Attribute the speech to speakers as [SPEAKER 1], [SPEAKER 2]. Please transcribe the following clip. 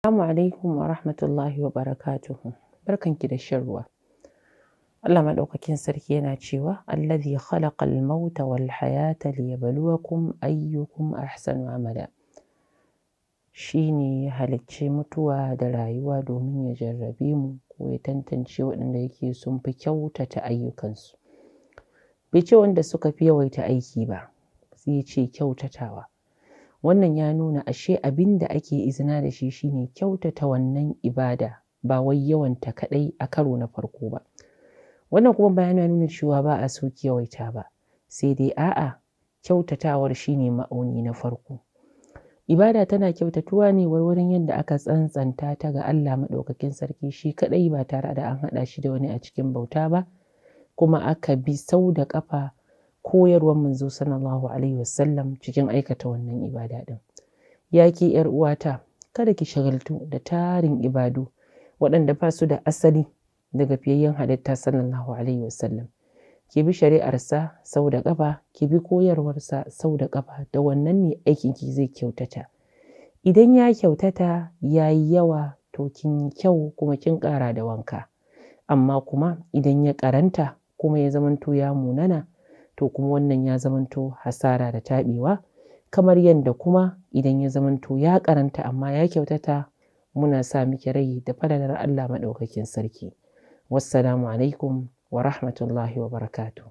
[SPEAKER 1] Assalamu alaikum wa rahmatullahi wa barakatuhu. Barkanki da shan ruwa. Allah maɗaukakin sarki yana cewa allazi khalaqal mauta wal hayata liyabluwakum ayyukum ahsanu amala. Shine ya halicci mutuwa da rayuwa domin ya jarrabe mu ko ya tantance waɗanda yake sun fi kyautata ayyukansu. Bai ce wanda suka fi yawaita aiki ba, sai ce kyautatawa. Wannan ya nuna ashe abin da ake izina da shi shine kyautata wannan ibada, ba wai yawanta kaɗai a karo na farko ba. Wannan kuma bayan ya nuna cewa ba a so ki yawaita ba, sai dai a'a kyautatawar shine ma'auni na farko. Ibada tana kyautatuwa ne warwarin yadda aka tsantsanta ta ga Allah maɗaukakin sarki shi kaɗai ba tare da an haɗa shi da wani a cikin bauta ba, kuma aka bi sau da ƙafa koyarwar manzo sallallahu alaihi wasallam cikin aikata wannan ibada ɗin. Ya ke ‘yar uwata, kada ki shagaltu da tarin ibadu waɗanda ba su da asali daga fiyayyen halitta sallallahu alaihi wasallam. Ki bi shari'arsa sau da ƙafa, ki bi koyarwarsa sau da ƙafa, da wannan ne aikinki zai kyautata. Idan ya kyautata ya yi yawa to kin yi kyau kuma kin ƙara da wanka. Amma kuma idan ya ƙaranta kuma ya zamanto ya munana, to kuma wannan ya zamanto hasara da taɓewa. Kamar yadda kuma idan ya zamanto ya ƙaranta amma ya kyautata, muna sa miki rai da falalar Allah maɗaukakin sarki. Wassalamu alaikum wa rahmatullahi wa barakatuh.